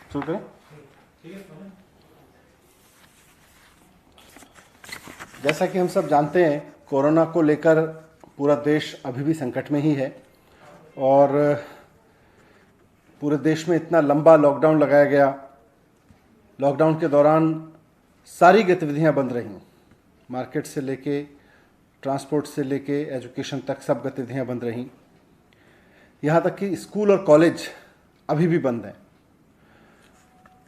शुरू करें। जैसा कि हम सब जानते हैं, कोरोना को लेकर पूरा देश अभी भी संकट में ही है और पूरे देश में इतना लंबा लॉकडाउन लगाया गया। लॉकडाउन के दौरान सारी गतिविधियां बंद रहीं, मार्केट से लेके ट्रांसपोर्ट से लेके एजुकेशन तक सब गतिविधियां बंद रहीं। यहाँ तक कि स्कूल और कॉलेज अभी भी बंद हैं।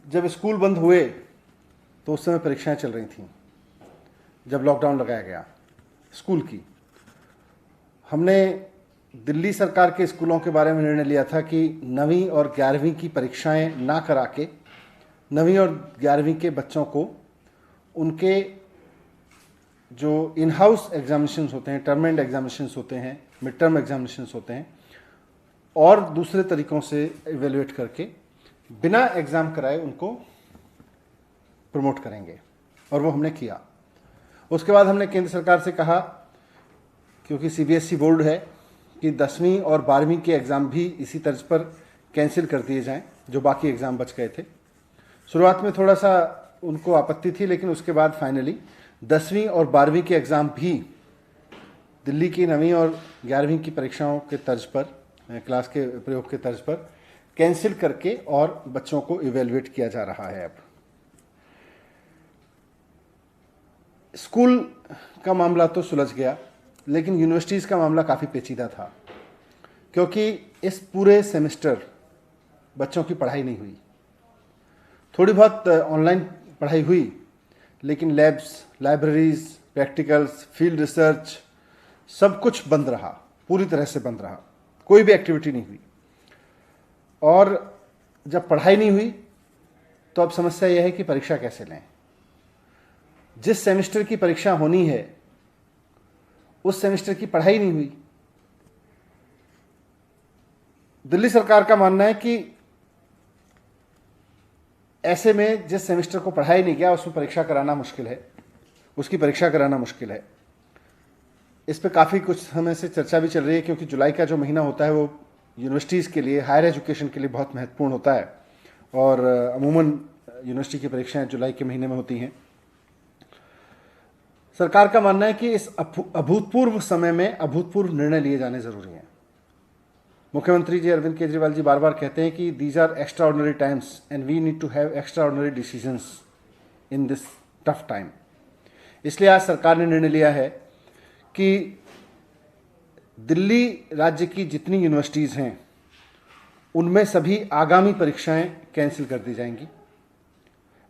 जब स्कूल बंद हुए तो उस समय परीक्षाएं चल रही थीं। जब लॉकडाउन लगाया गया स्कूल की, हमने दिल्ली सरकार के स्कूलों के बारे में निर्णय लिया था कि 9वीं और 11वीं की परीक्षाएं ना करा के 9वीं और 11वीं के बच्चों को उनके जो इन हाउस एग्जामिनेशंस होते हैं, टर्म एंड एग्जामिनेशंस होते हैं, मिड टर्म एग्जामिनेशंस होते हैं, और दूसरे तरीक़ों से इवेल्युएट करके बिना एग्ज़ाम कराए उनको प्रमोट करेंगे, और वो हमने किया। उसके बाद हमने केंद्र सरकार से कहा, क्योंकि सीबीएसई बोर्ड है, कि 10वीं और 12वीं के एग्ज़ाम भी इसी तर्ज पर कैंसिल कर दिए जाएं, जो बाकी एग्ज़ाम बच गए थे। शुरुआत में थोड़ा सा उनको आपत्ति थी, लेकिन उसके बाद फाइनली 10वीं और 12वीं के एग्ज़ाम भी दिल्ली की 9वीं और 11वीं की परीक्षाओं के तर्ज पर, क्लास के प्रयोग के तर्ज पर कैंसिल करके और बच्चों को इवेल्युएट किया जा रहा है। अब स्कूल का मामला तो सुलझ गया, लेकिन यूनिवर्सिटीज़ का मामला काफ़ी पेचीदा था, क्योंकि इस पूरे सेमेस्टर बच्चों की पढ़ाई नहीं हुई। थोड़ी बहुत ऑनलाइन पढ़ाई हुई, लेकिन labs, libraries, practicals, field research सब कुछ बंद रहा, पूरी तरह से बंद रहा, कोई भी एक्टिविटी नहीं हुई। और जब पढ़ाई नहीं हुई तो अब समस्या यह है कि परीक्षा कैसे लें। जिस सेमेस्टर की परीक्षा होनी है उस सेमेस्टर की पढ़ाई नहीं हुई। दिल्ली सरकार का मानना है कि ऐसे में जिस सेमेस्टर को पढ़ाई नहीं गया उसमें परीक्षा कराना मुश्किल है, उसकी परीक्षा कराना मुश्किल है। इस पे काफ़ी कुछ समय से चर्चा भी चल रही है, क्योंकि जुलाई का जो महीना होता है वो यूनिवर्सिटीज़ के लिए, हायर एजुकेशन के लिए बहुत महत्वपूर्ण होता है, और अमूमन यूनिवर्सिटी की परीक्षाएं जुलाई के महीने में होती हैं। सरकार का मानना है कि इस अभूतपूर्व समय में अभूतपूर्व निर्णय लिए जाने ज़रूरी हैं। मुख्यमंत्री जी अरविंद केजरीवाल जी बार बार कहते हैं कि these are extraordinary times and we need to have extraordinary decisions in this tough time. इसलिए आज सरकार ने निर्णय लिया है कि दिल्ली राज्य की जितनी यूनिवर्सिटीज़ हैं उनमें सभी आगामी परीक्षाएं कैंसिल कर दी जाएंगी।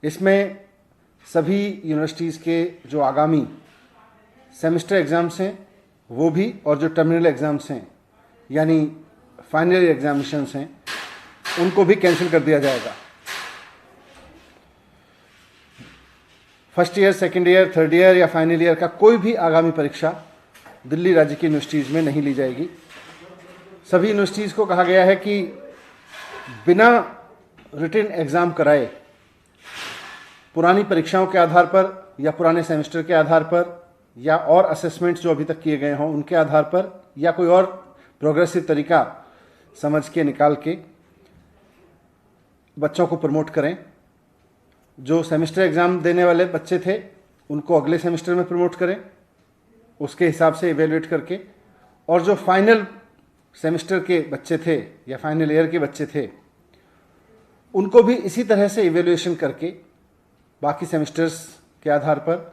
इसमें सभी यूनिवर्सिटीज़ के जो आगामी सेमेस्टर एग्ज़ाम्स हैं वो भी, और जो टर्मिनल एग्ज़ाम्स हैं यानी फाइनल एग्जामिनेशंस हैं, उनको भी कैंसिल कर दिया जाएगा। First year, second year, third year या फाइनल ईयर का कोई भी आगामी परीक्षा दिल्ली राज्य की यूनिवर्सिटीज़ में नहीं ली जाएगी। सभी यूनिवर्सिटीज़ को कहा गया है कि बिना रिटन एग्ज़ाम कराए, पुरानी परीक्षाओं के आधार पर या पुराने सेमेस्टर के आधार पर या और असेसमेंट्स जो अभी तक किए गए हों उनके आधार पर, या कोई और प्रोग्रेसिव तरीका समझ के निकाल के बच्चों को प्रमोट करें। जो सेमेस्टर एग्ज़ाम देने वाले बच्चे थे उनको अगले सेमेस्टर में प्रमोट करें, उसके हिसाब से इवेल्युएट करके, और जो फाइनल सेमेस्टर के बच्चे थे या फाइनल ईयर के बच्चे थे उनको भी इसी तरह से इवेल्युएशन करके बाकी सेमेस्टर्स के आधार पर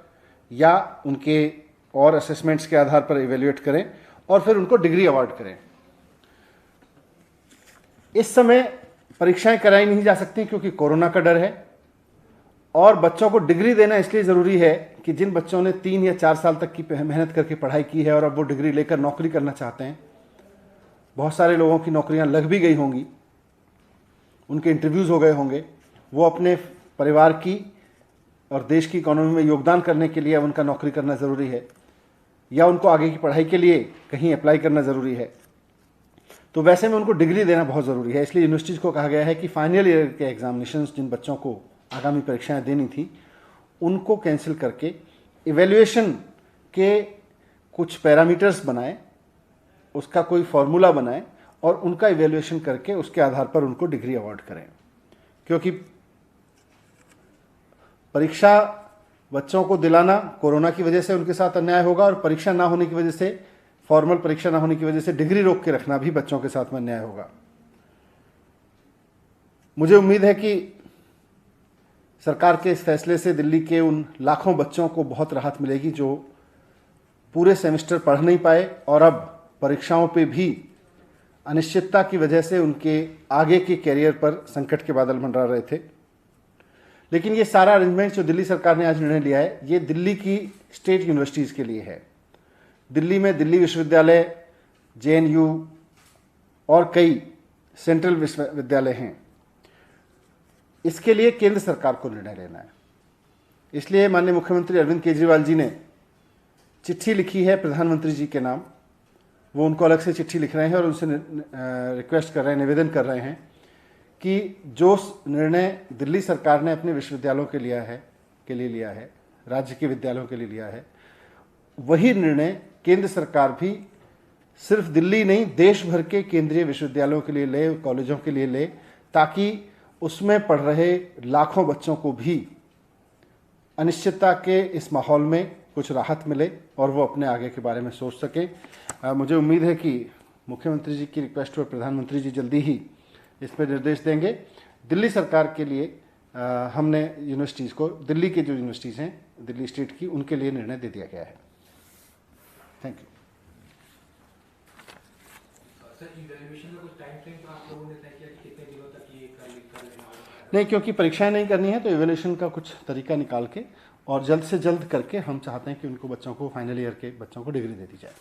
या उनके और असेसमेंट्स के आधार पर इवेल्युएट करें और फिर उनको डिग्री अवार्ड करें। इस समय परीक्षाएं कराई नहीं जा सकती क्योंकि कोरोना का डर है, और बच्चों को डिग्री देना इसलिए ज़रूरी है कि जिन बच्चों ने 3 या 4 साल तक की मेहनत करके पढ़ाई की है और अब वो डिग्री लेकर नौकरी करना चाहते हैं, बहुत सारे लोगों की नौकरियां लग भी गई होंगी, उनके इंटरव्यूज़ हो गए होंगे, वो अपने परिवार की और देश की इकोनॉमी में योगदान करने के लिए अब उनका नौकरी करना ज़रूरी है, या उनको आगे की पढ़ाई के लिए कहीं अप्लाई करना ज़रूरी है। तो वैसे में उनको डिग्री देना बहुत ज़रूरी है। इसलिए यूनिवर्सिटीज़ को कहा गया है कि फाइनल ईयर के एग्जामिनेशंस जिन बच्चों को आगामी परीक्षाएं देनी थी उनको कैंसिल करके इवैल्यूएशन के कुछ पैरामीटर्स बनाएं, उसका कोई फॉर्मूला बनाएं और उनका इवैल्यूएशन करके उसके आधार पर उनको डिग्री अवार्ड करें। क्योंकि परीक्षा बच्चों को दिलाना कोरोना की वजह से उनके साथ अन्याय होगा, और परीक्षा ना होने की वजह से, फॉर्मल परीक्षा ना होने की वजह से डिग्री रोक के रखना भी बच्चों के साथ में अन्याय होगा। मुझे उम्मीद है कि सरकार के इस फैसले से दिल्ली के उन लाखों बच्चों को बहुत राहत मिलेगी जो पूरे सेमेस्टर पढ़ नहीं पाए और अब परीक्षाओं पे भी अनिश्चितता की वजह से उनके आगे के कैरियर पर संकट के बादल मंडरा रहे थे। लेकिन ये सारा अरेंजमेंट जो दिल्ली सरकार ने आज निर्णय लिया है, ये दिल्ली की स्टेट यूनिवर्सिटीज़ के लिए है। दिल्ली में दिल्ली विश्वविद्यालय, JNU और कई सेंट्रल विश्वविद्यालय हैं। इसके लिए केंद्र सरकार को निर्णय लेना है। इसलिए माननीय मुख्यमंत्री अरविंद केजरीवाल जी ने चिट्ठी लिखी है प्रधानमंत्री जी के नाम। वो उनको अलग से चिट्ठी लिख रहे हैं और उनसे रिक्वेस्ट कर रहे हैं, निवेदन कर रहे हैं कि जो निर्णय दिल्ली सरकार ने अपने विश्वविद्यालयों के लिए लिया है, राज्य के विद्यालयों के लिए लिया है, वही निर्णय केंद्र सरकार भी सिर्फ दिल्ली नहीं, देश भर के केंद्रीय विश्वविद्यालयों के लिए ले, कॉलेजों के लिए ले, ताकि उसमें पढ़ रहे लाखों बच्चों को भी अनिश्चितता के इस माहौल में कुछ राहत मिले और वो अपने आगे के बारे में सोच सकें। मुझे उम्मीद है कि मुख्यमंत्री जी की रिक्वेस्ट पर प्रधानमंत्री जी जल्दी ही इस पर निर्देश देंगे। दिल्ली सरकार के लिए हमने यूनिवर्सिटीज़ को, दिल्ली के जो यूनिवर्सिटीज़ हैं दिल्ली स्टेट की, उनके लिए निर्णय दे दिया गया है। Thank you. नहीं, क्योंकि परीक्षाएं नहीं करनी है तो इवैल्यूएशन का कुछ तरीका निकाल के और जल्द से जल्द करके हम चाहते हैं कि उनको, बच्चों को, फाइनल ईयर के बच्चों को डिग्री दे दी जाए।